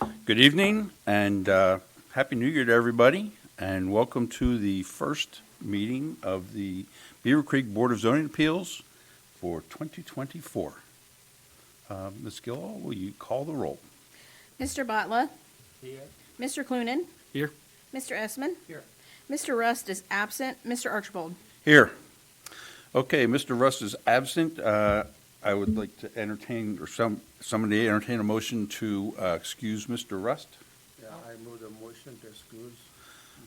Good evening and Happy New Year to everybody, and welcome to the first meeting of the Beavercreek Board of Zoning Appeals for 2024. Ms. Gillow, will you call the roll? Mr. Botla? Here. Mr. Clunin? Here. Mr. Essman? Here. Mr. Rust is absent. Mr. Archibald? Here. Okay, Mr. Rust is absent. I would like to entertain, or somebody entertain a motion to excuse Mr. Rust. Yeah, I move the motion to excuse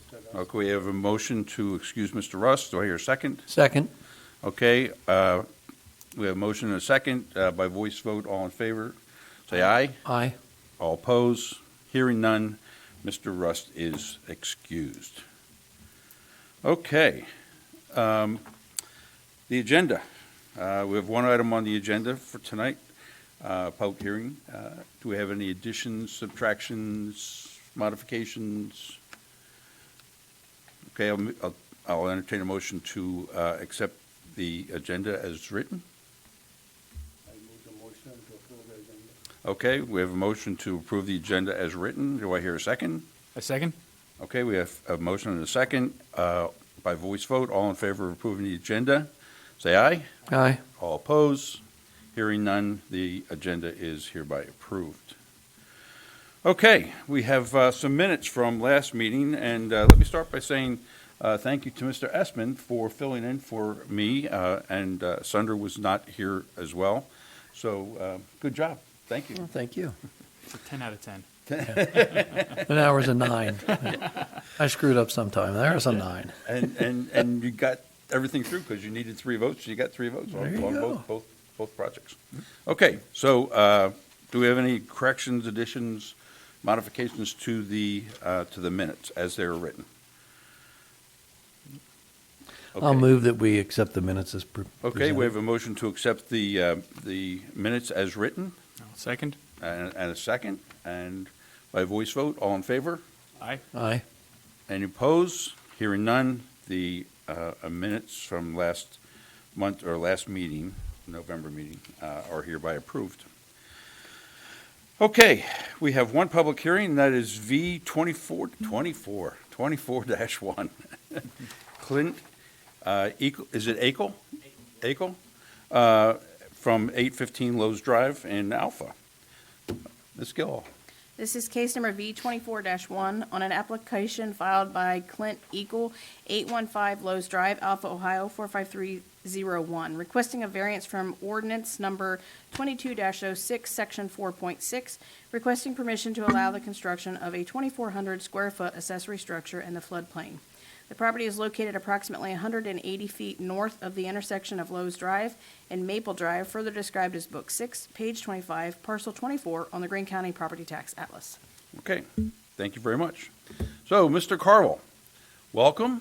Mr. Rust. Okay, we have a motion to excuse Mr. Rust. Do I hear a second? Second. Okay, we have a motion and a second by voice vote. All in favor, say aye. Aye. All opposed? Hearing none, Mr. Rust is excused. Okay, the agenda. We have one item on the agenda for tonight, public hearing. Do we have any additions, subtractions, modifications? Okay, I'll entertain a motion to accept the agenda as written. I move the motion to approve the agenda. Okay, we have a motion to approve the agenda as written. Do I hear a second? A second? Okay, we have a motion and a second by voice vote. All in favor of approving the agenda, say aye. Aye. All opposed? Hearing none, the agenda is hereby approved. Okay, we have some minutes from last meeting, and let me start by saying thank you to Mr. Essman for filling in for me, and Sunder was not here as well. So good job. Thank you. Well, thank you. It's a 10 out of 10. An hour's a 9. I screwed up sometime. There's a 9. And you got everything through because you needed 3 votes. You got 3 votes There you on go. both projects. Okay, so do we have any corrections, additions, modifications to the minutes as they were written? I'll Okay. move that we accept the minutes as Okay, we have a motion to accept the minutes as written Second? and a second, and by voice vote, all in favor? Aye. Aye. Any opposed? Hearing none, the minutes from last month or last meeting, November meeting, are hereby approved. Okay, we have one public hearing, and that is V 24-1. Clint, is it Akel? Akel? From 815 Lowe's Drive in Alpha. Ms. Gill. This is case number V24-1 on an application filed by Clint Eagle, 815 Lowe's Drive, Alpha, Ohio, 45301, requesting a variance from ordinance number 22-06, section 4.6, requesting permission to allow the construction of a 2,400 square foot accessory structure in the floodplain. The property is located approximately 180 feet north of the intersection of Lowe's Drive and Maple Drive, further described as Book 6, page 25, parcel 24 on the Greene County Property Tax Atlas. Okay, thank you very much. So, Mr. Carville, welcome.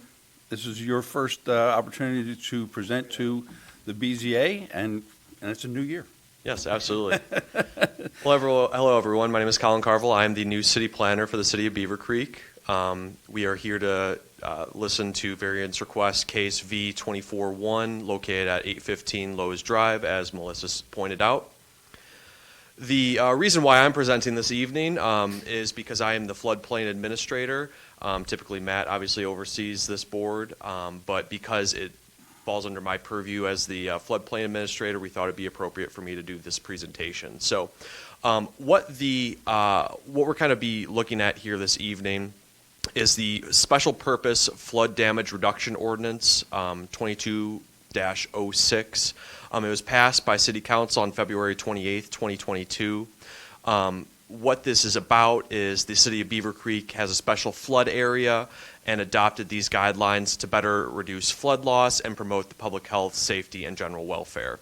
This is your first opportunity to present to the BZA, and it's a new year. Yes, absolutely. Hello, everyone. My name is Colin Carville. I am the new city planner for the city of Beavercreek. We are here to listen to variance request case V24-1 located at 815 Lowe's Drive, as Melissa pointed out. The reason why I'm presenting this evening is because I am the floodplain administrator. Typically, Matt obviously oversees this board, but because it falls under my purview as the floodplain administrator, we thought it'd be appropriate for me to do this presentation. So, what we're kind of be looking at here this evening is the Special Purpose Flood Damage Reduction Ordinance 22-06. It was passed by City Council on February 28th, 2022. What this is about is the City of Beavercreek has a special flood area and adopted these guidelines to better reduce flood loss and promote the public health, safety, and general welfare.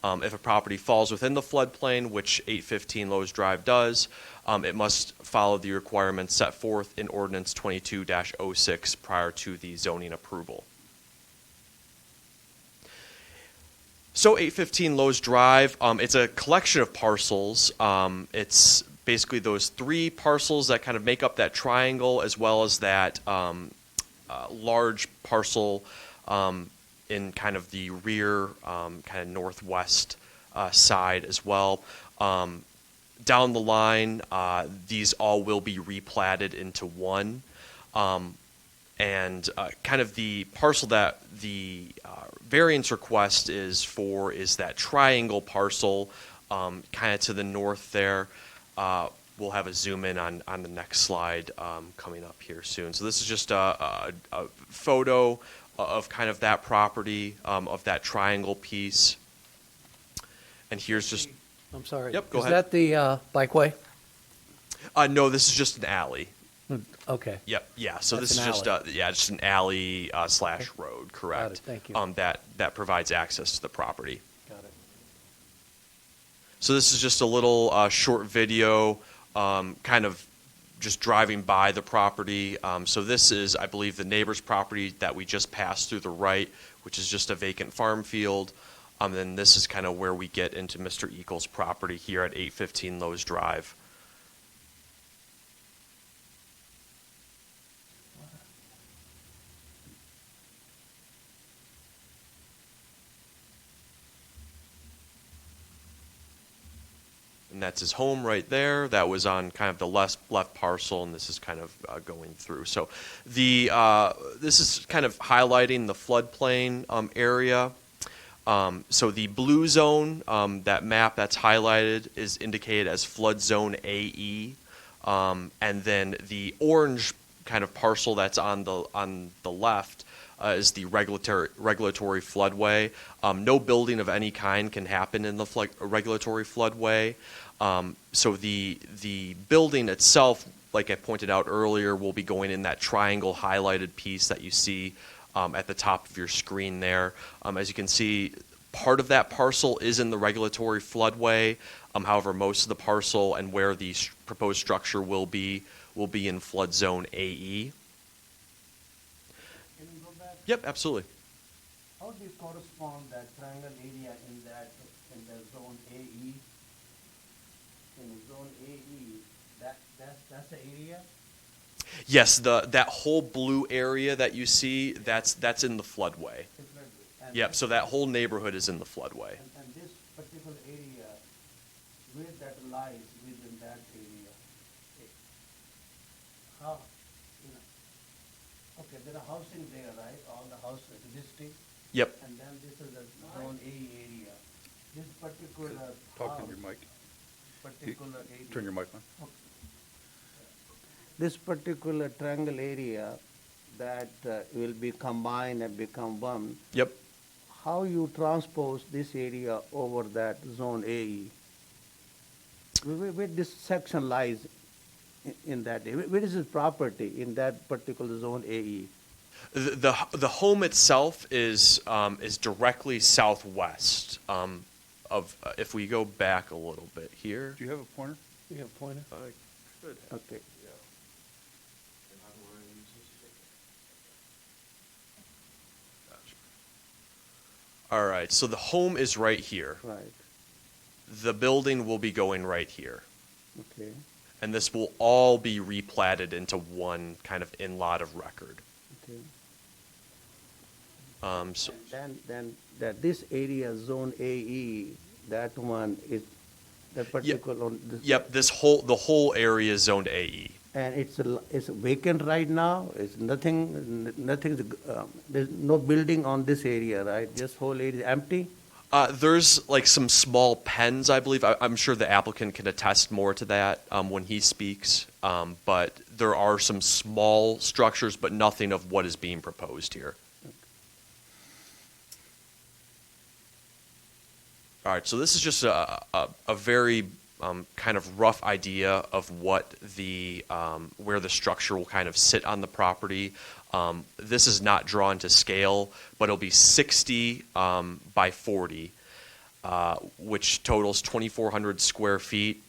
If a property falls within the floodplain, which 815 Lowe's Drive does, it must follow the requirements set forth in Ordinance 22-06 prior to the zoning approval. So 815 Lowe's Drive, it's a collection of parcels. It's basically those 3 parcels that kind of make up that triangle, as well as that large parcel in kind of the rear, kind of northwest side as well. Down the line, these all will be replatted into one. And kind of the parcel that the variance request is for is that triangle parcel kind of to the north there. We'll have a zoom in on the next slide coming up here soon. So this is just a photo of kind of that property, of that triangle piece. And here's just, I'm sorry. Yep, go Is ahead. that the bikeway? no, this is just an alley. Okay. Yep, yeah, so That's this is an just, just an alley slash road, correct? Thank you. That provides access to the property. Got it. So this is just a little short video, kind of just driving by the property. So this is, I believe, the neighbor's property that we just passed through the right, which is just a vacant farm field. Then this is kind of where we get into Mr. Eagle's property here at 815 Lowe's Drive. And that's his home right there. That was on kind of the left parcel, and this is kind of going through. So the this is kind of highlighting the floodplain area. So the blue zone, that map that's highlighted, is indicated as flood zone AE, and then the orange kind of parcel that's on the left is the regulatory floodway. No building of any kind can happen in the regulatory floodway. So the building itself, like I pointed out earlier, will be going in that triangle highlighted piece that you see at the top of your screen there. As you can see, part of that parcel is in the regulatory floodway. However, most of the parcel and where the proposed structure will be in flood zone AE. Can you go back? Yep, absolutely. How do you correspond that triangle area in the zone AE? In zone AE, that's the area? Yes, that whole blue area that you see, that's in the floodway. And Yep, so that whole neighborhood is in the floodway. And this particular area, where that lies within that area? How, okay, there are housing there, right? All the houses, district, Yep. and then this is the zone A area. This particular Talk to house, your mic. particular area. Turn your mic on. This particular triangle area that will be combined and become one, Yep. how you transpose this area over that zone AE? Where this section lies in that area? Where is this property in that particular zone AE? The home itself is directly southwest of. If we go back a little bit here. Do you have a pointer? You have a pointer? I could have. Okay. All right, so the home is right here. Right, The building will be going right here. okay, And this will all be replatted into one kind of in-lot of record. okay. So, Then that this area, zone AE, that one is, that particular, on this- yep, the whole area is zoned AE. and it's vacant right now? It's nothing, there's no building on this area, right? Just whole area is empty? There's like some small pens, I believe. I'm sure the applicant can attest more to that when he speaks. But there are some small structures, but nothing of what is being proposed here. All right, so this is just a very kind of rough idea of what where the structure will kind of sit on the property. This is not drawn to scale, but it'll be 60 by 40, which totals 2,400 square feet.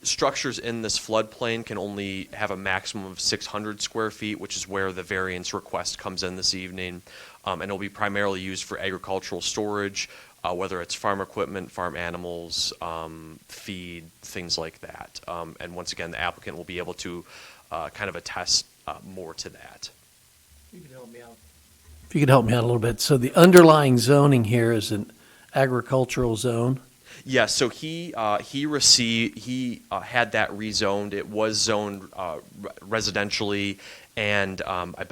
Structures in this floodplain can only have a maximum of 600 square feet, which is where the variance request comes in this evening. And it'll be primarily used for agricultural storage, whether it's farm equipment, farm animals, feed, things like that. And once again, the applicant will be able to kind of attest more to that. You can help me out. If you could help me out a little bit. So the underlying zoning here is an agricultural zone? Yeah, so he had that rezoned. It was zoned residentially and I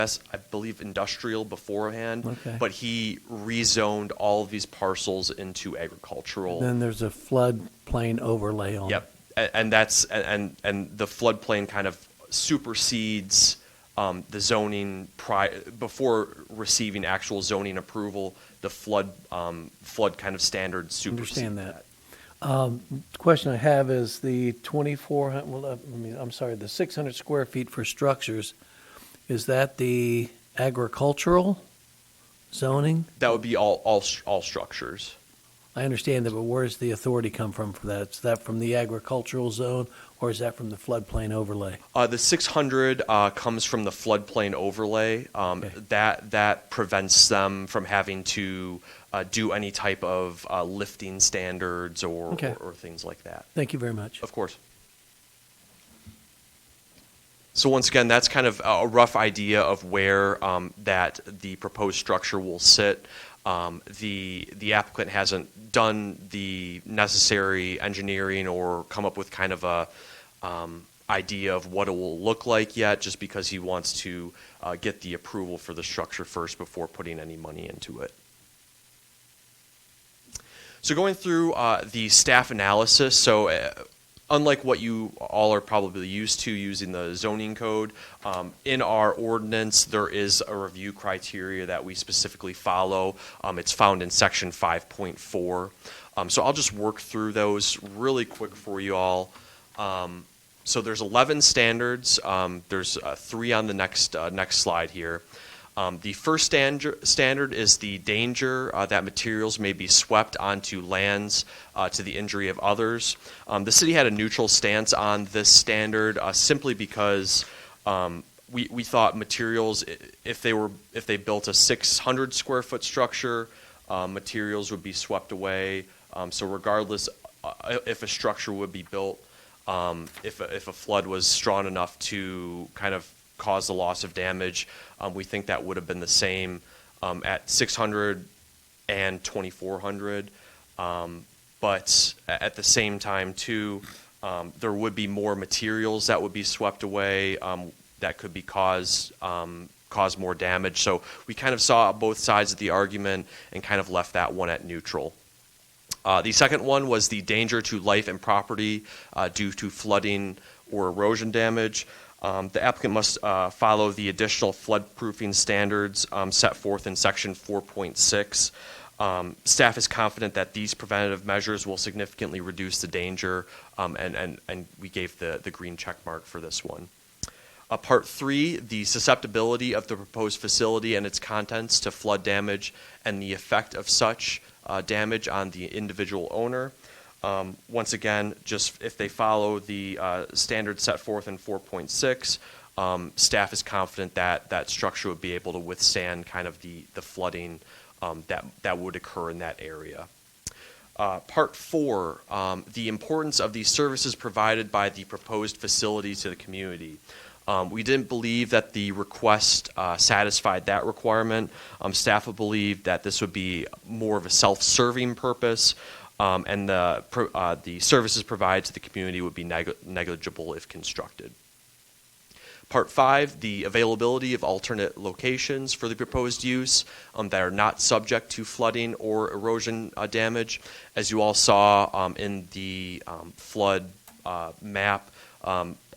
believe industrial beforehand. Okay. But he rezoned all of these parcels into agricultural. Then there's a floodplain overlay on it. Yep, and that's and the floodplain kind of supersedes the zoning before receiving actual zoning approval. The flood kind of standards supersede Understand that. Question I have is the 2,400, well, I'm sorry, the 600 square feet for structures, is that the agricultural zoning? That would be all structures. I understand that, but where's the authority come from for that? Is that from the agricultural zone, or is that from the floodplain overlay? The 600 comes from the floodplain overlay. Okay. That prevents them from having to do any type of lifting standards or Okay. or things like that. Thank you very much. Of course. So once again, that's kind of a rough idea of where that the proposed structure will sit. The applicant hasn't done the necessary engineering or come up with kind of a idea of what it will look like yet, just because he wants to get the approval for the structure first before putting any money into it. So going through the staff analysis, so unlike what you all are probably used to using the zoning code, in our ordinance there is a review criteria that we specifically follow. It's found in section 5.4. So I'll just work through those really quick for you all. So there's 11 standards. There's 3 on the next slide here. The first standard is the danger that materials may be swept onto lands to the injury of others. The city had a neutral stance on this standard simply because we thought materials, if they built a 600 square foot structure, materials would be swept away. So regardless if a structure would be built, if a flood was strong enough to kind of cause the loss of damage, we think that would have been the same at 600 and 2,400. But at the same time, too, there would be more materials that would be swept away that could be cause more damage. So we kind of saw both sides of the argument and kind of left that one at neutral. The second one was the danger to life and property due to flooding or erosion damage. The applicant must follow the additional floodproofing standards set forth in section 4.6. Staff is confident that these preventative measures will significantly reduce the danger, and we gave the green check mark for this one. Part 3, the susceptibility of the proposed facility and its contents to flood damage and the effect of such damage on the individual owner. Once again, just if they follow the standards set forth in 4.6, staff is confident that that structure would be able to withstand kind of the flooding that would occur in that area. Part 4, the importance of the services provided by the proposed facility to the community. We didn't believe that the request satisfied that requirement. Staff would believe that this would be more of a self-serving purpose, and the services provided to the community would be negligible if constructed. Part 5, the availability of alternate locations for the proposed use that are not subject to flooding or erosion damage. As you all saw in the flood map,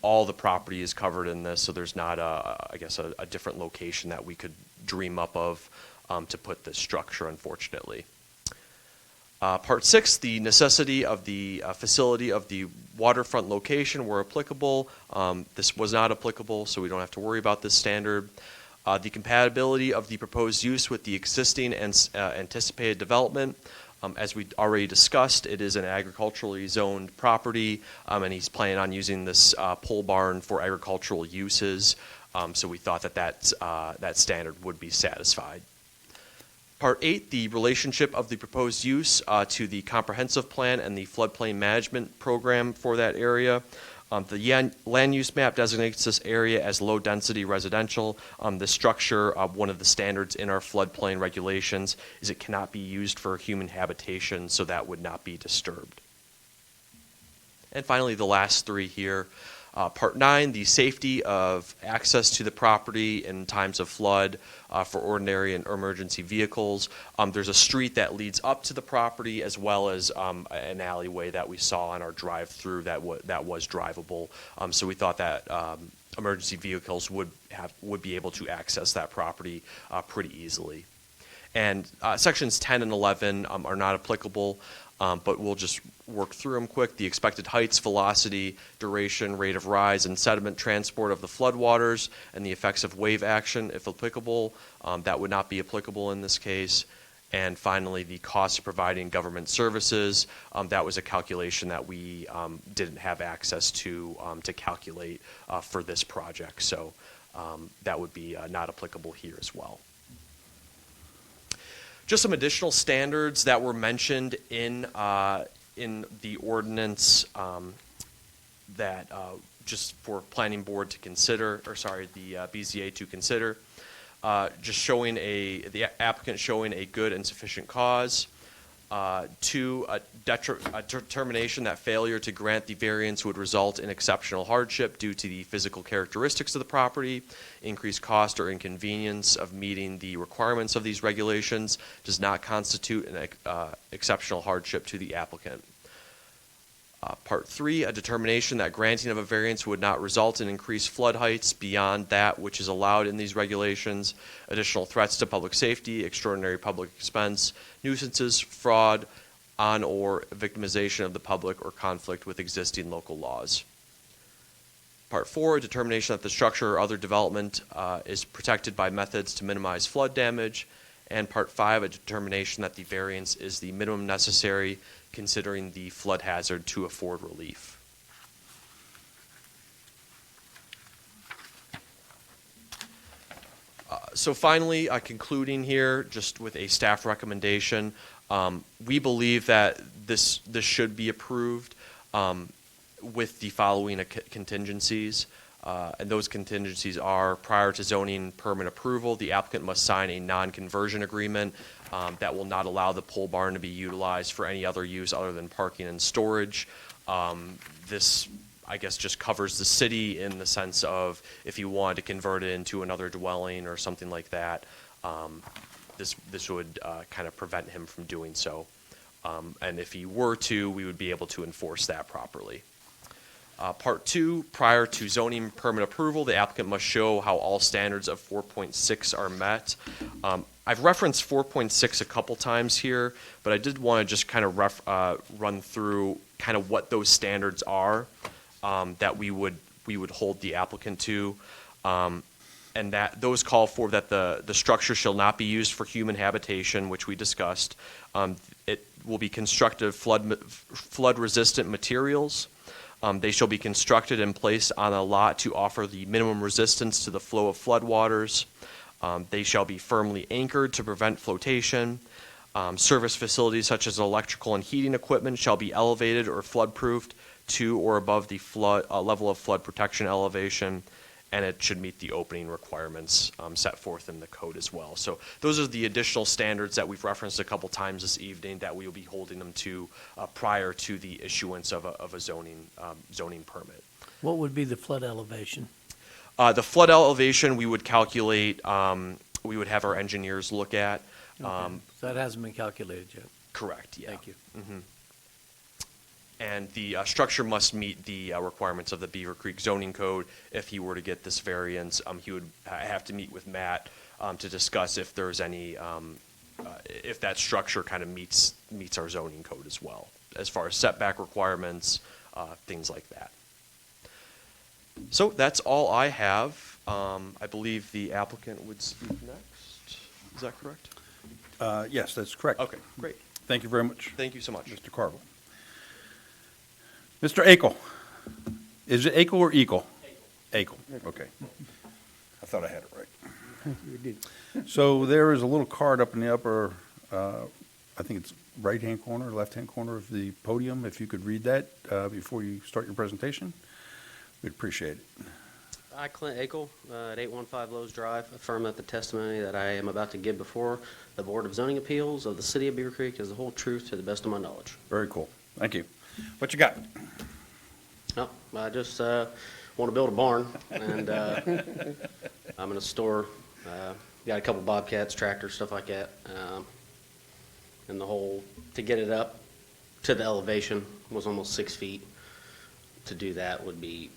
all the property is covered in this, so there's not, I guess, a different location that we could dream up of to put this structure, unfortunately. Part 6, the necessity of the facility of the waterfront location were applicable. This was not applicable, so we don't have to worry about this standard. The compatibility of the proposed use with the existing and anticipated development. As we already discussed, it is an agriculturally zoned property, and he's planning on using this pole barn for agricultural uses, so we thought that standard would be satisfied. Part 8, the relationship of the proposed use to the comprehensive plan and the floodplain management program for that area. Land use map designates this area as low-density residential. The structure, one of the standards in our floodplain regulations, is it cannot be used for human habitation, so that would not be disturbed. And finally, the last three here. Part 9, the safety of access to the property in times of flood for ordinary and emergency vehicles. There's a street that leads up to the property, as well as an alleyway that we saw on our drive-through that was drivable. So we thought that emergency vehicles would be able to access that property pretty easily. And sections 10 and 11 are not applicable. But we'll just work through them quick. The expected heights, velocity, duration, rate of rise, and sediment transport of the floodwaters, and the effects of wave action, if applicable. That would not be applicable in this case. And finally, the cost of providing government services. That was a calculation that we didn't have access to calculate for this project. So that would be not applicable here as well. Just some additional standards that were mentioned in the ordinance that just for planning board to consider, or sorry, the BZA to consider. Just showing the applicant showing a good and sufficient cause. 2, a determination that failure to grant the variance would result in exceptional hardship due to the physical characteristics of the property, increased cost or inconvenience of meeting the requirements of these regulations does not constitute an exceptional hardship to the applicant. Part 3, a determination that granting of a variance would not result in increased flood heights beyond that which is allowed in these regulations, additional threats to public safety, extraordinary public expense, nuisances, fraud on or victimization of the public, or conflict with existing local laws. Part 4, a determination that the structure or other development is protected by methods to minimize flood damage. And Part 5, a determination that the variance is the minimum necessary considering the flood hazard to afford relief. So finally, concluding here, just with a staff recommendation, we believe that this should be approved with the following contingencies. And those contingencies are: prior to zoning permit approval, the applicant must sign a non-conversion agreement that will not allow the pole barn to be utilized for any other use other than parking and storage. This, I guess, just covers the city in the sense of if you wanted to convert it into another dwelling or something like that, this would kind of prevent him from doing so. And if he were to, we would be able to enforce that properly. Part 2, prior to zoning permit approval, the applicant must show how all standards of 4.6 are met. I've referenced 4.6 a couple times here, but I did want to just kind of run through kind of what those standards are that we would hold the applicant to. And that those call for that the structure shall not be used for human habitation, which we discussed. It will be constructed of flood-resistant materials. They shall be constructed and placed on a lot to offer the minimum resistance to the flow of floodwaters. They shall be firmly anchored to prevent flotation. Service facilities such as electrical and heating equipment shall be elevated or flood-proofed to or above the level of flood protection elevation, and it should meet the opening requirements set forth in the code as well. So those are the additional standards that we've referenced a couple times this evening that we will be holding them to prior to the issuance of a zoning permit. What would be the flood elevation? The flood elevation we would calculate, we would have our engineers look at. Okay. So that hasn't been calculated yet. Correct, yeah. Thank you. Mm-hmm. And the structure must meet the requirements of the Beavercreek zoning code. If he were to get this variance, he would have to meet with Matt to discuss if there's any, if that structure kind of meets our zoning code as well, as far as setback requirements, things like that. So that's all I have. I believe the applicant would speak next. Is that correct? Yes, that's correct. Okay, great. Thank you very much, Thank you so much. Mr. Carville. Mr. Akel. Is it Akel or Eagle? Akel. Okay. I thought I had it right. You did. So there is a little card up in the upper, I think it's right-hand corner, left-hand corner of the podium. If you could read that before you start your presentation. We'd appreciate it. I, Clint Akel, at 815 Lowe's Drive, affirm that the testimony that I am about to give before the Board of Zoning Appeals of the City of Beavercreek is the whole truth to the best of my knowledge. Very cool. Thank you. What you got? No, I just want to build a barn, and I'm going to store, got a couple bobcats, tractors, stuff like that. And the whole, to get it up to the elevation was almost 6 feet. To do that would be,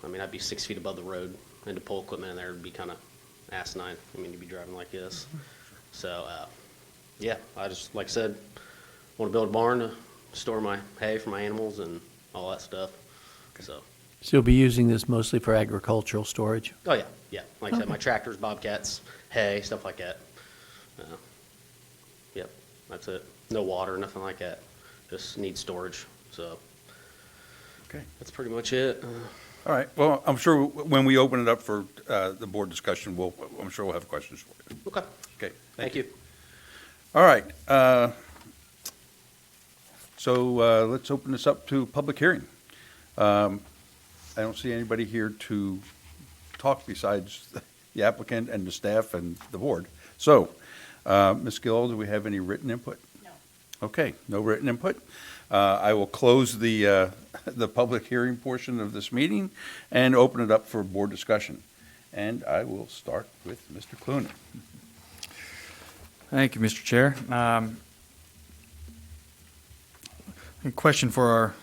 I mean, I'd be 6 feet above the road, and to pull equipment in there would be kind of asinine. I mean, you'd be driving like this. So, yeah, I just, like I said, want to build a barn to store my hay for my animals and all that stuff. So, So you'll be using this mostly for agricultural storage? oh yeah, yeah. Like I said, my tractors, bobcats, hay, stuff like that. Yep, that's it. No water, nothing like that. Just need storage. So Okay. that's pretty much it. All right. Well, I'm sure when we open it up for the board discussion, I'm sure we'll have questions for you. Okay, Okay. thank you. All right. So let's open this up to public hearing. I don't see anybody here to talk besides the applicant and the staff and the board. So, Ms. Gill, do we have any written input? No. Okay, no written input. I will close the public hearing portion of this meeting and open it up for board discussion. And I will start with Mr. Cluner. Thank you, Mr. Chair. A question for our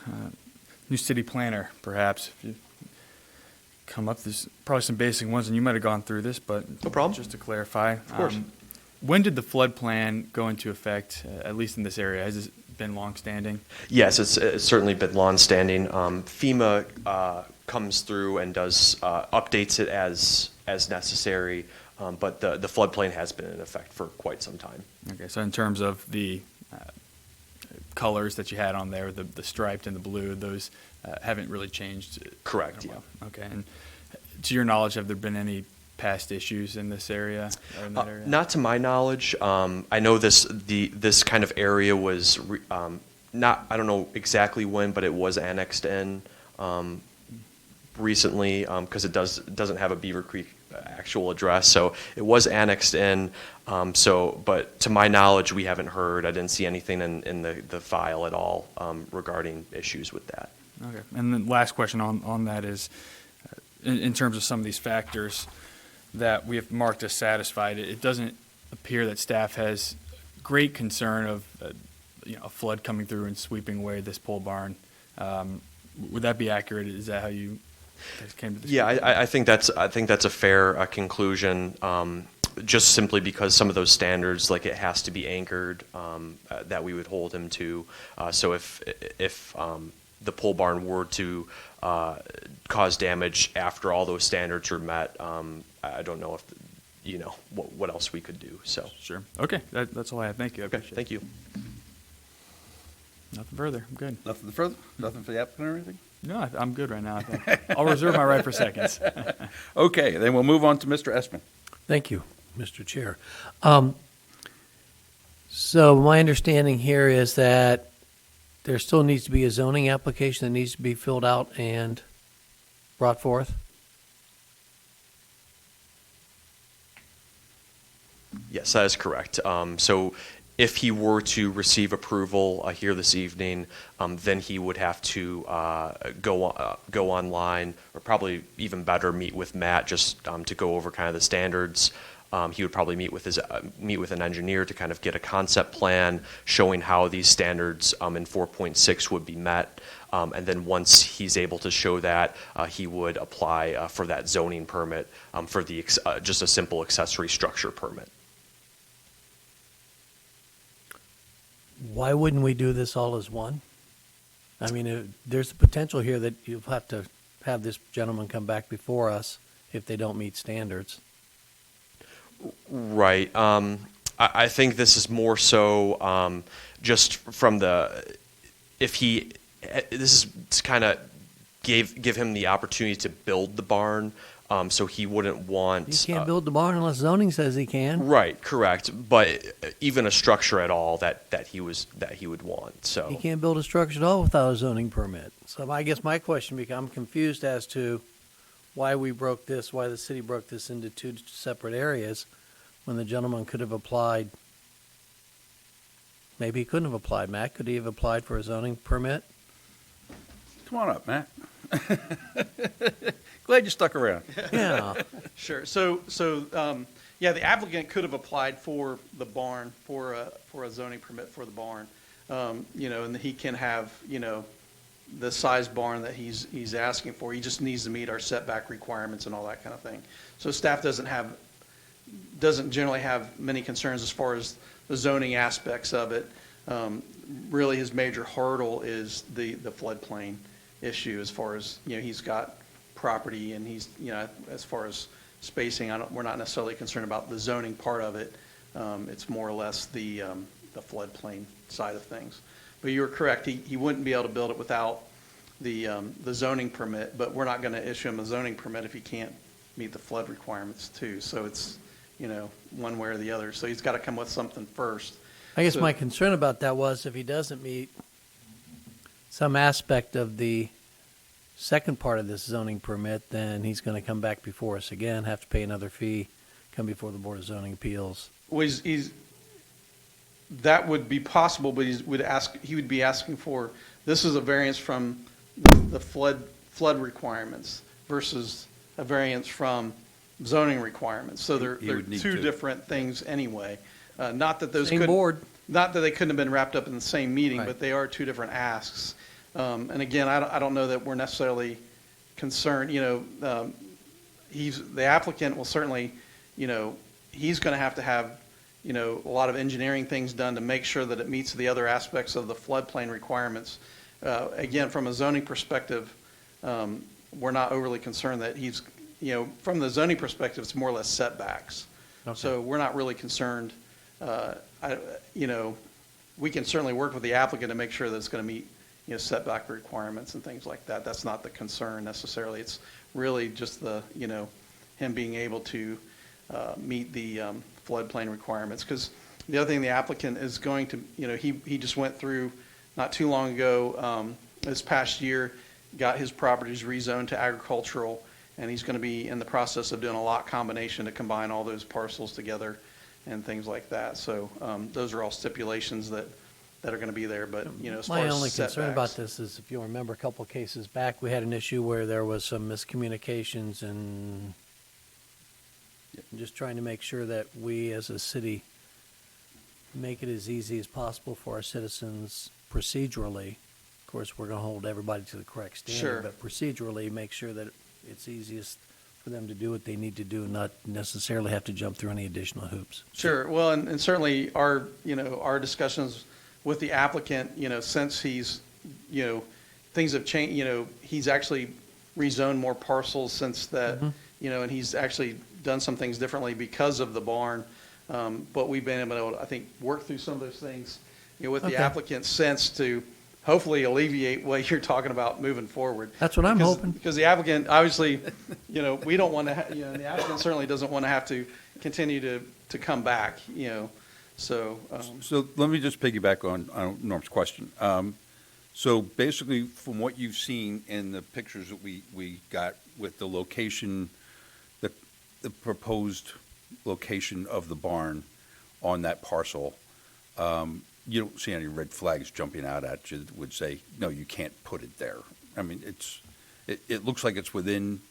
new city planner, perhaps. If you come up, there's probably some basic ones, and you might have gone through this, but No problem. just to clarify. Of course. When did the flood plan go into effect, at least in this area? Has this been longstanding? Yes, it's certainly been long-standing. FEMA comes through and does updates it as necessary, but the floodplain has been in effect for quite some time. Okay, so in terms of the colors that you had on there, the striped and the blue, those haven't really changed? Correct, in a while. Okay, and to your knowledge, have there been any past issues in this area or in that area? Not to my knowledge. I know this kind of area was not. I don't know exactly when, but it was annexed in recently because it doesn't have a Beavercreek actual address, so it was annexed in. But to my knowledge, we haven't heard. I didn't see anything in the file at all regarding issues with that. Okay, and then last question on that is, in terms of some of these factors that we have marked as satisfied, it doesn't appear that staff has great concern of a flood coming through and sweeping away this pole barn. Would that be accurate? Is that how you guys came to this? Yeah, I think that's a fair conclusion. Just simply because some of those standards, like it has to be anchored, that we would hold him to. So if the pole barn were to cause damage after all those standards are met, I don't know if what else we could do. So Sure. Okay, that's all I have. Thank you. I okay, appreciate it. thank you. Nothing further. I'm good. Nothing further? Nothing for the applicant or anything? No, I'm good right now. I think. I'll reserve my right for seconds. Okay, then we'll move on to Mr. Espin. Thank you, Mr. Chair. So my understanding here is that there still needs to be a zoning application that needs to be filled out and brought forth? Yes, that is correct. So if he were to receive approval here this evening, then he would have to go online, or probably even better, meet with Matt just to go over kind of the standards. He would probably meet with an engineer to kind of get a concept plan showing how these standards in 4.6 would be met. And then once he's able to show that, he would apply for that zoning permit for the just a simple accessory structure permit. Why wouldn't we do this all as one? I mean, there's the potential here that you'll have to have this gentleman come back before us if they don't meet standards. Right. I think this is more so just from this is to kind of give him the opportunity to build the barn So he wouldn't want. You can't build the barn unless zoning says he can. Right, correct. But even a structure at all that he would want. So You can't build a structure at all without a zoning permit. So I guess my question I'm confused as to why the city broke this into two separate areas when the gentleman could have applied. Maybe he couldn't have applied. Matt, could he have applied for a zoning permit? Come on up, Matt. Glad you stuck around. Yeah. Sure. Yeah, the applicant could have applied for the barn, for a zoning permit for the barn. And he can have, the size barn that he's asking for. He just needs to meet our setback requirements and all that kind of thing. So staff doesn't generally have many concerns as far as the zoning aspects of it. Really, his major hurdle is the floodplain issue as far as, he's got property and he's, as far as spacing, we're not necessarily concerned about the zoning part of it. It's more or less the floodplain side of things. But you're correct, he wouldn't be able to build it without the zoning permit, but we're not going to issue him a zoning permit if he can't meet the flood requirements too. So it's, one way or the other. So he's got to come with something first. I guess So- my concern about that was if he doesn't meet some aspect of the second part of this zoning permit, then he's going to come back before us again, have to pay another fee, come before the Board of Zoning Appeals. Well, that would be possible, but he would be asking for, this is a variance from the flood requirements versus a variance from zoning requirements. So they're He would need two to. different things anyway. Not that those Same couldn't, board. not that they couldn't have been wrapped up in the same meeting, Right. but they are two different asks. And again, I don't know that we're necessarily concerned, the applicant will certainly, he's going to have, a lot of engineering things done to make sure that it meets the other aspects of the floodplain requirements. Again, from a zoning perspective, we're not overly concerned that he's, from the zoning perspective, it's more or less setbacks. Okay. So we're not really concerned. We can certainly work with the applicant to make sure that it's going to meet, setback requirements and things like that. That's not the concern necessarily. It's really just him being able to meet the floodplain requirements. Because the other thing the applicant is going to, he just went through not too long ago, this past year, got his properties rezoned to agricultural, and he's going to be in the process of doing a lot combination to combine all those parcels together and things like that. So those are all stipulations that are going to be there. But, as far My as only concern about setbacks- this is, if you'll remember a couple of cases back, we had an issue where there was some miscommunications and just trying to make sure that we as a city make it as easy as possible for our citizens procedurally. Of course, we're going to hold everybody to the correct standard, Sure. but procedurally make sure that it's easiest for them to do what they need to do and not necessarily have to jump through any additional hoops. Sure. Well, and certainly our discussions with the applicant, since he's, things have changed, he's actually rezoned more parcels since that, and he's actually done some things differently because of the barn. But we've been able to, I think, work through some of those things, with the Okay. applicant's sense to hopefully alleviate what you're talking about moving forward. That's what I'm hoping. Because the applicant, obviously, we don't want to, the applicant certainly doesn't want to have to continue to come back, so. So let me just piggyback on Norm's question. So basically, from what you've seen in the pictures that we got with the location, the proposed location of the barn on that parcel, you don't see any red flags jumping out at you that would say, no, you can't put it there. I mean, it looks like it's within,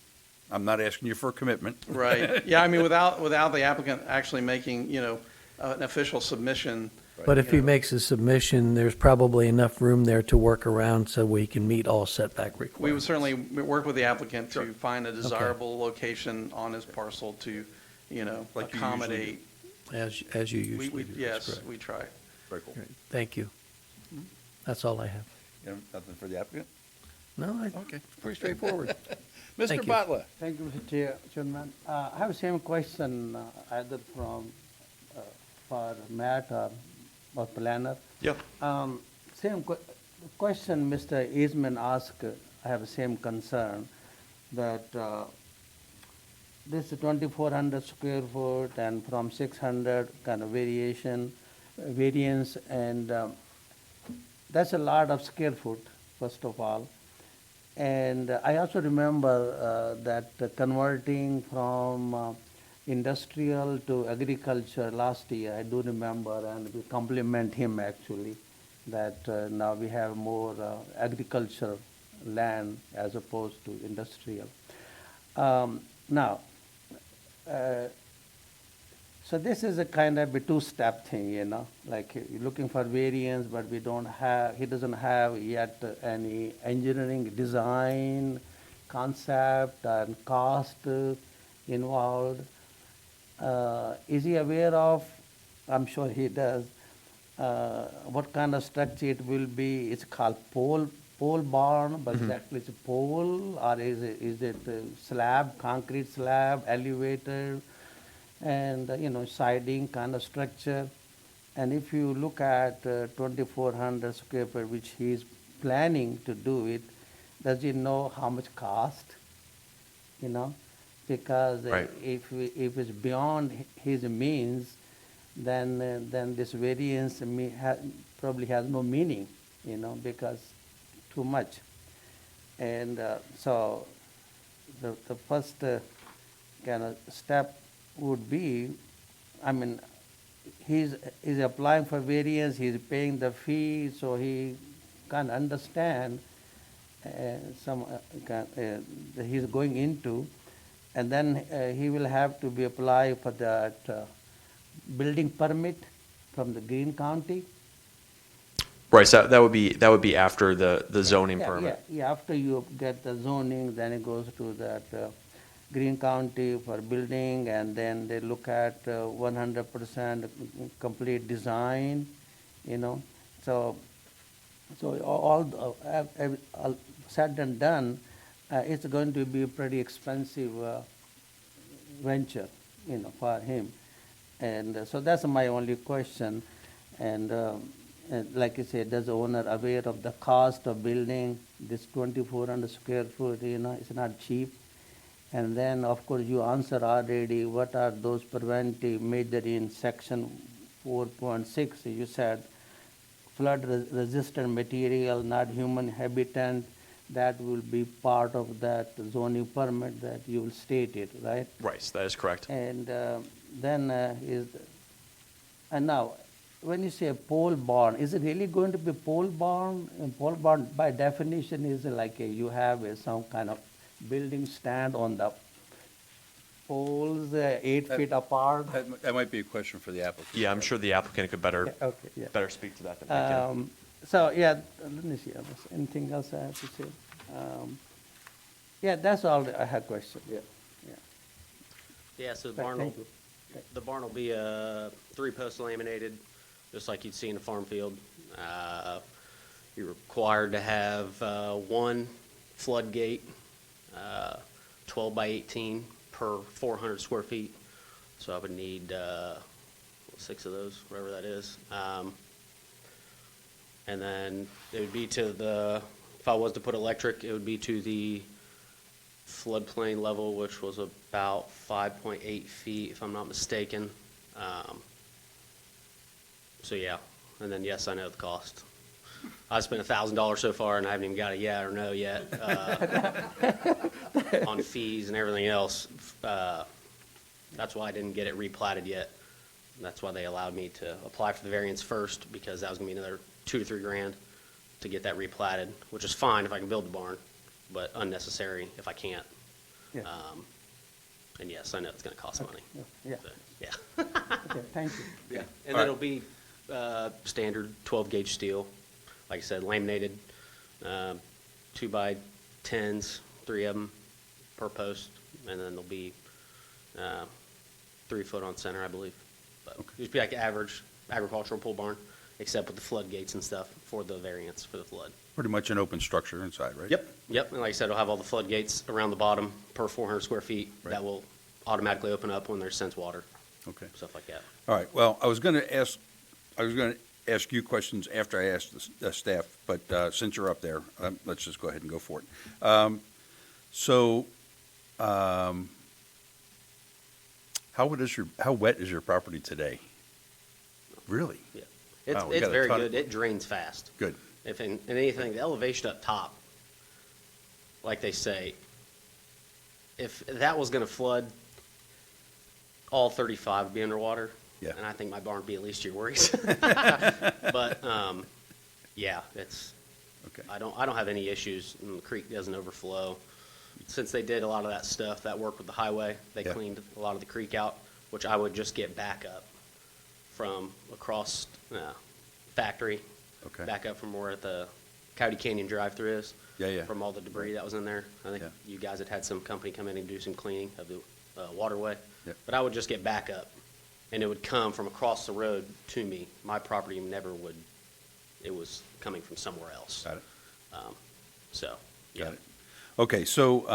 I'm not asking you for a commitment. Right. Yeah, I mean, without the applicant actually making, an official submission. But if he makes a submission, there's probably enough room there to work around so we can meet all setback requirements. We would certainly work with the applicant to find a desirable location on his parcel to, Like you usually do. accommodate. As you usually do. That's Yes, correct. we try. Very cool. Great. Thank you. That's all I have. You have nothing for the applicant? No, Okay, pretty straightforward. Thank Mr. you. Butler? Thank you, Mr. Chairman. I have the same question either from, for Matt or planner. yeah. Same question Mr. Eastman asked, I have the same concern that this is 2,400 square foot and from 600 kind of variance, and that's a lot of square foot, first of all. And I also remember that converting from industrial to agriculture last year, I do remember, and we compliment him actually, that now we have more agriculture land as opposed to industrial. Now, so this is a kind of a two-step thing, you know, like you're looking for variance, but he doesn't have yet any engineering design concept and cost involved. Is he aware of, I'm sure he does, what kind of structure it will be? It's called pole barn, but exactly it's a pole, or is it slab, concrete slab, elevator, and siding kind of structure. And if you look at 2,400 square feet, which he's planning to do it, does he know how much cost? Because Right. if it's beyond his means, then this variance probably has no meaning, because too much. And so the first kind of step would be, I mean, he's applying for variance, he's paying the fee, so he can understand that he's going into, and then he will have to be apply for that building permit from the Green County. Right, so that would be after the zoning Yeah, permit. Yeah, after you get the zoning, then it goes to that Green County for building, and then they look at 100% complete design, So all said and done, it's going to be a pretty expensive venture, for him. And so that's my only question. And like you said, does the owner aware of the cost of building this 2,400 square foot? It's not cheap. And then, of course, you answer already, what are those preventive measures in section 4.6? You said flood resistant material, not human habitat, that will be part of that zoning permit that you will state it, right? Right, that is correct. And then and now, when you say a pole barn, is it really going to be pole barn? And pole barn, by definition, is like you have some kind of building stand on the poles 8 feet apart. That might be a question for the applicant. Yeah, I'm sure the applicant could better Okay, yeah. better speak to that than I can. So, yeah, let me see, anything else I have to say? Yeah, that's all I had question, yeah. Yeah, so Thank you. the barn will be 3-post laminated, just like you'd see in a farm field. You're required to have one floodgate, 12 by 18 per 400 square feet. So I would need 6 of those, whatever that is. And then it would be if I was to put electric, it would be to the floodplain level, which was about 5.8 feet, if I'm not mistaken. So yeah, and then yes, I know the cost. I spent $1,000 so far, and I haven't even got a yeah or no yet on fees and everything else. That's why I didn't get it replatted yet. That's why they allowed me to apply for the variance first, because that was gonna be another $2 to $3 grand to get that replatted, which is fine if I can build the barn, but unnecessary if I can't. Yeah. And yes, I know it's gonna cost money. Yeah, So, yeah. okay, thank you. Yeah, and All then it'll be standard 12-gauge steel, like I said, laminated, 2 by 10s, 3 of them per post, and then there'll be 3 foot on center, I believe. But it'd be like an average agricultural pole barn, except with the floodgates and stuff for the variance for the flood. Pretty much an open structure inside, right? Yep, and like I said, it'll have all the floodgates around the bottom per 400 square feet Right. that will automatically open up when there's sense water, Okay. stuff like that. All right, well, I was going to ask you questions after I asked the staff, but since you're up there, let's just go ahead and go for it. How wet is your property today? Really? Yeah. Wow, we It's got a very ton- good. It drains fast. Good. If in anything, the elevation up top, like they say, if that was going to flood, all 35 would be underwater. Yeah. And I think my barn would be at least your worries. But yeah, it's. Okay. I don't have any issues, and the creek doesn't overflow. Since they did a lot of that stuff, that work with the highway, they Yeah. cleaned a lot of the creek out, which I would just get back up from across factory, Okay. back up from where the Coyote Canyon drive-through is. Yeah, yeah. From all the debris that was in there. I think Yeah. you guys had some company come in and do some cleaning of the waterway. Yep. But I would just get back up, and it would come from across the road to me. My property never would. It was coming from somewhere else. Got it. So, yeah. Got it. Okay, so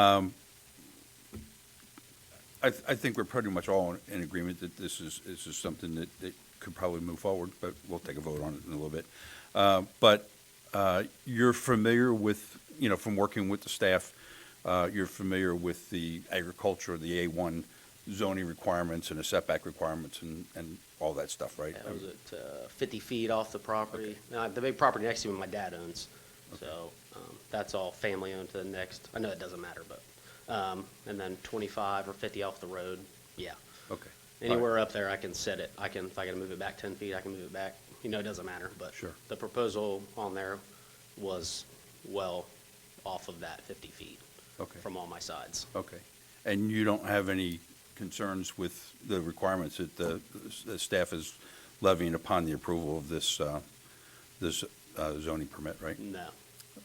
I think we're pretty much all in agreement that this is something that could probably move forward, but we'll take a vote on it in a little bit. But you're familiar with, from working with the staff, you're familiar with the agriculture, the A1 zoning requirements and the setback requirements and all that stuff, right? That was at 50 feet off the property. The big property next to me, my dad owns. So that's all family owned to the next. I know it doesn't matter, but and then 25 or 50 off the road. Yeah. Okay. Anywhere up there, I can set it. If I got to move it back 10 feet, I can move it back. It doesn't matter. But Sure. the proposal on there was well off of that 50 feet Okay. from all my sides. Okay. And you don't have any concerns with the requirements that the staff is levying upon the approval of this zoning permit, right? No.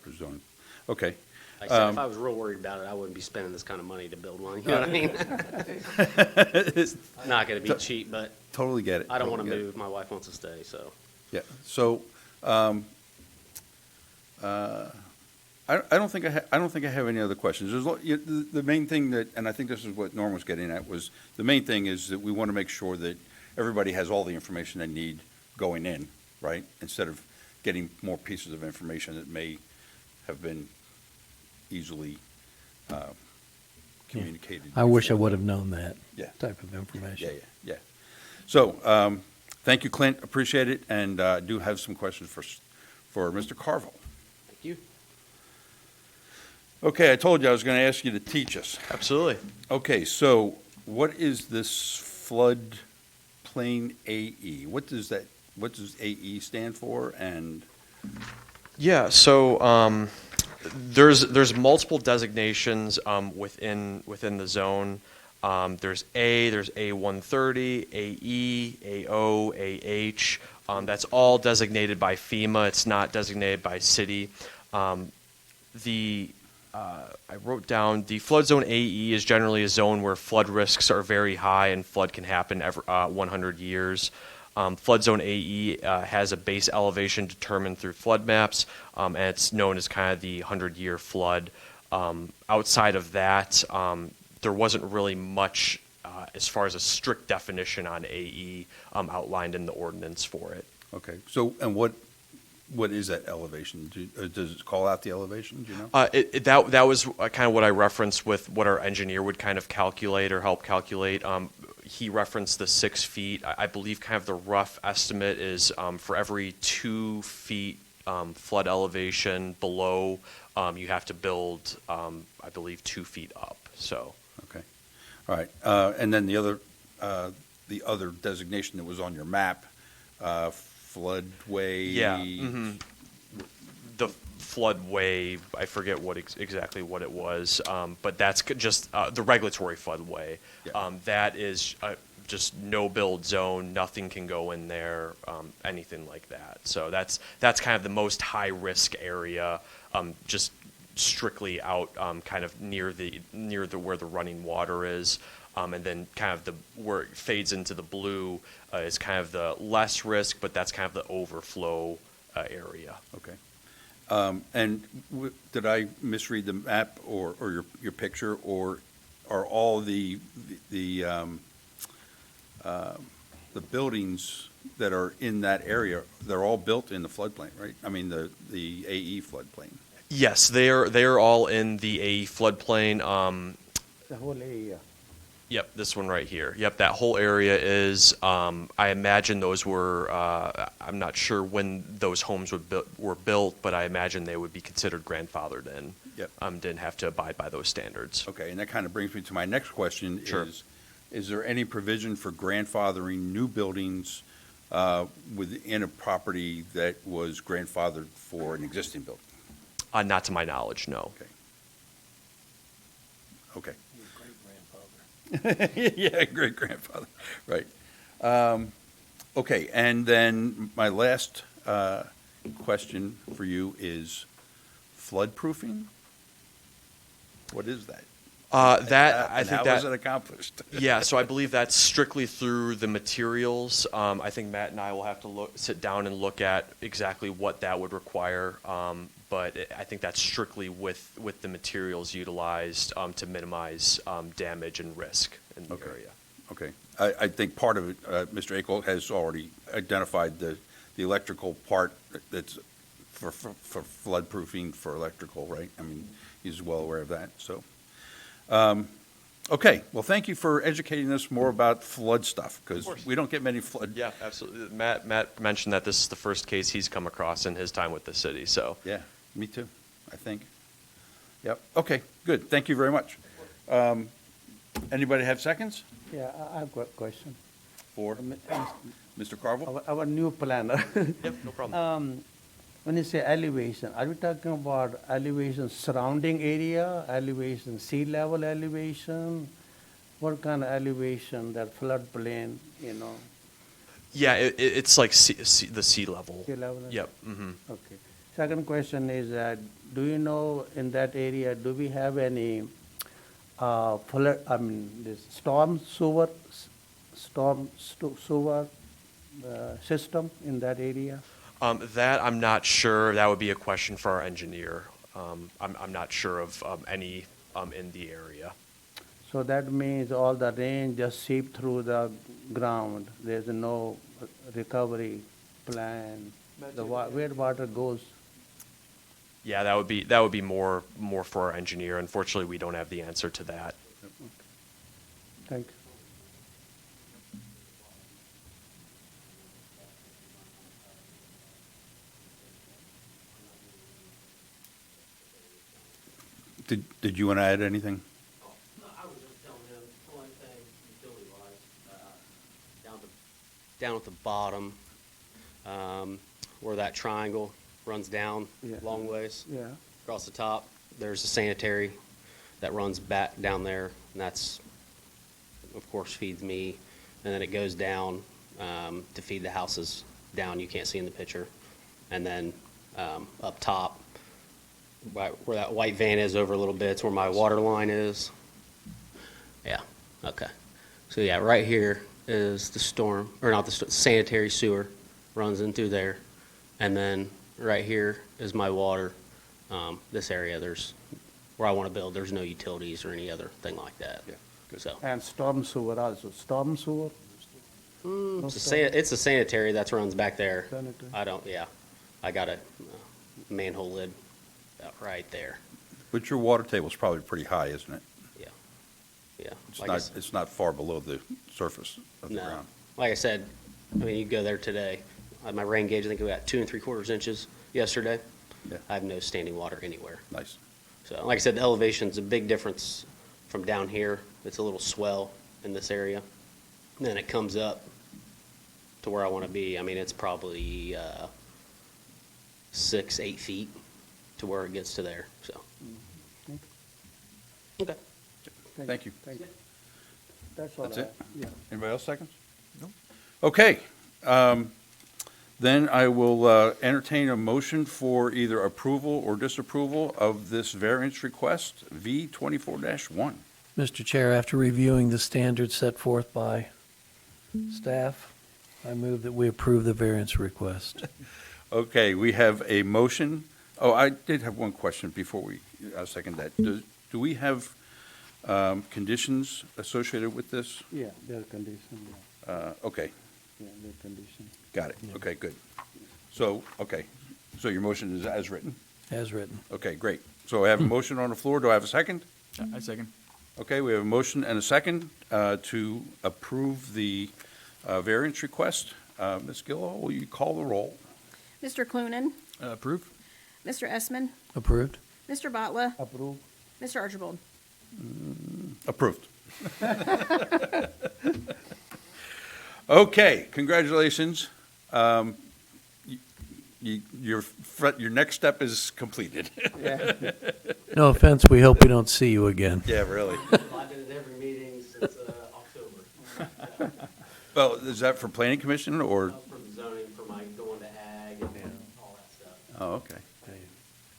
Or zoning. Okay. Like I said, if I was real worried about it, I wouldn't be spending this kind of money to build one. You know what I mean? It's not going to be cheap, but Totally get it. I don't want to Totally get it. move. My wife wants to stay, so. Yeah, so, I don't think I have any other questions. The main thing that, and I think this is what Norm was getting at, was the main thing is that we want to make sure that everybody has all the information they need going in, right? Instead of getting more pieces of information that may have been easily communicated. I wish I would have known that Yeah. type of information. Yeah. So, thank you, Clint, appreciate it, and I do have some questions for Mr. Carville. Thank you. Okay, I told you I was going to ask you to teach us. Absolutely. Okay, so what is this floodplain AE? What does AE stand for, and? Yeah, so there's multiple designations within the zone. There's A130, AE, AO, AH. That's all designated by FEMA. It's not designated by city. I wrote down the flood zone AE is generally a zone where flood risks are very high and flood can happen every 100 years. Flood zone AE has a base elevation determined through flood maps, and it's known as kind of the 100-year flood. Outside of that, there wasn't really much as far as a strict definition on AE outlined in the ordinance for it. Okay, so, and what is that elevation? Does it call out the elevation, do you know? That was kind of what I referenced with what our engineer would kind of calculate or help calculate. He referenced the 6 feet. I believe kind of the rough estimate is for every 2 feet flood elevation below, you have to build, I believe, 2 feet up. So. Okay, all right, and then the other designation that was on your map, floodway. Yeah. The floodway, I forget what exactly what it was, but that's just the regulatory floodway. Yeah. That is just no build zone, nothing can go in there, anything like that. So that's kind of the most high risk area, just strictly out kind of near the where the running water is. And then kind of where it fades into the blue is kind of the less risk, but that's kind of the overflow area. Okay. And did I misread the map or your picture, or are all the buildings that are in that area, they're all built in the floodplain, right? I mean, the AE floodplain. Yes, they are all in the AE floodplain. The whole area. Yep, this one right here. Yep, that whole area is, I imagine those were, I'm not sure when those homes were built, but I imagine they would be considered grandfathered in. Yep. Didn't have to abide by those standards. Okay, and that kind of brings me to my next question Sure. is there any provision for grandfathering new buildings within a property that was grandfathered for an existing building? Not to my knowledge, no. Okay. Okay. Great-grandfather. Yeah, great-grandfather, right. Okay, and then my last question for you is flood-proofing? What is that? I And think how that. is it accomplished? Yeah, so I believe that's strictly through the materials. I think Matt and I will have to sit down and look at exactly what that would require. But I think that's strictly with the materials utilized to minimize damage and risk in the Okay. area. Okay. I think part of it, Mr. Akel has already identified the electrical part that's for flood-proofing for electrical, right? I mean, he's well aware of that, so. Okay, well, thank you for educating us more about flood stuff, because course. we don't get many flood. Yeah, absolutely. Matt mentioned that this is the first case he's come across in his time with the city, so. Yeah, me too, I think. Yep, okay, good, thank you very much. Anybody have seconds Yeah, I have got a question. for Mr. Carville? Our new planner. Yep, no problem. When you say elevation, are we talking about elevation surrounding area, elevation, sea level elevation? What kind of elevation, that floodplain, Yeah, it's like the sea level. sea level? Yep. Mm-hmm. Okay. Second question is, do you know in that area, do we have any this storm sewer system in that area? That I'm not sure. That would be a question for our engineer. I'm not sure of any in the area. So that means all the rain just seep through the ground. There's no recovery plan. Where water goes. Yeah, that would be more for our engineer. Unfortunately, we don't have the answer to that. Thank you. Did you want to add anything? No, I was just telling him, one thing, utility-wise, down at the bottom, where that triangle runs down Yeah. long ways, Yeah. across the top, there's a sanitary that runs back down there, and that's, of course, feeds me, and then it goes down to feed the houses down, you can't see in the picture, and then up top, where that white van is over a little bit, it's where my water line is. Yeah, okay. So yeah, right here is the storm, or not the sanitary sewer runs in through there. And then right here is my water. This area, where I want to build, there's no utilities or any other thing like that. Yeah, good. So, And storm sewer also. Storm sewer? it's a sanitary that runs back there. Sanitary. I got a manhole lid about right there. But your water table's probably pretty high, isn't it? Yeah, yeah. It's Like I not, s- it's not far below the surface of the No. ground. Like I said, I mean, you go there today, my rain gauge, I think we got 2 3/4 inches yesterday. Yeah. I have no standing water anywhere. Nice. So, like I said, the elevation's a big difference from down here. It's a little swell in this area. And then it comes up to where I want to be. I mean, it's probably 6, 8 feet to where it gets to there, so. Okay. Thank you. Thank you. That's all. That's it? Yeah. Anybody else seconds? No. Okay. Then I will entertain a motion for either approval or disapproval of this variance request, V 24-1. Mr. Chair, after reviewing the standards set forth by staff, I move that we approve the variance request. Okay, we have a motion. Oh, I did have one question before we second that. Do we have conditions associated with this? Yeah, their condition, Okay, yeah, their condition. got it. Okay, good. So, okay, so your motion is as written? As written. Okay, great. So I have a motion on the floor. Do I have a second? I second. Okay, we have a motion and a second to approve the variance request. Ms. Gillo, will you call the roll? Mr. Clunin, Approve? Mr. Essman, Approved? Mr. Botla, Approve. Mr. Archibald. Approved. Okay, congratulations. Your next step is completed. No offense, we hope we don't see you again. Yeah, really. I've been at every meeting since October. Well, is that for planning commission or? For the zoning, for my going to ag and all that stuff. Oh, okay.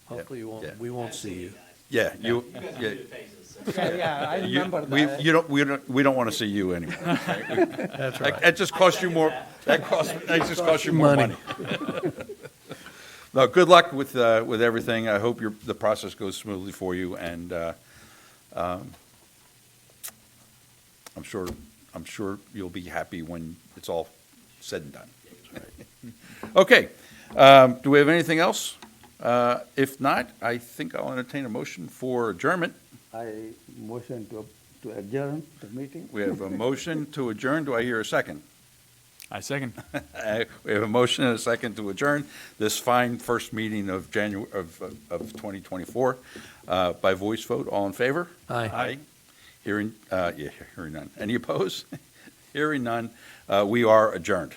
Hopefully you Yeah. won't, we won't see you. Yeah, you, You guys yeah. do the faces. So. Yeah, I You- remember we- that. we don't want to see you anymore. That's right. That just costs you more, that just costs you more money. No, good luck with everything. I hope the process goes smoothly for you, and I'm sure you'll be happy when it's all said and done. Okay, do we have anything else? If not, I think I'll entertain a motion for adjournment. I motion to adjourn the meeting. We have a motion to adjourn. Do I hear a second? I second. We have a motion and a second to adjourn this fine first meeting of January of 2024 by voice vote. All in favor? Aye. Hearing none. Any opposed? Hearing none. We are adjourned.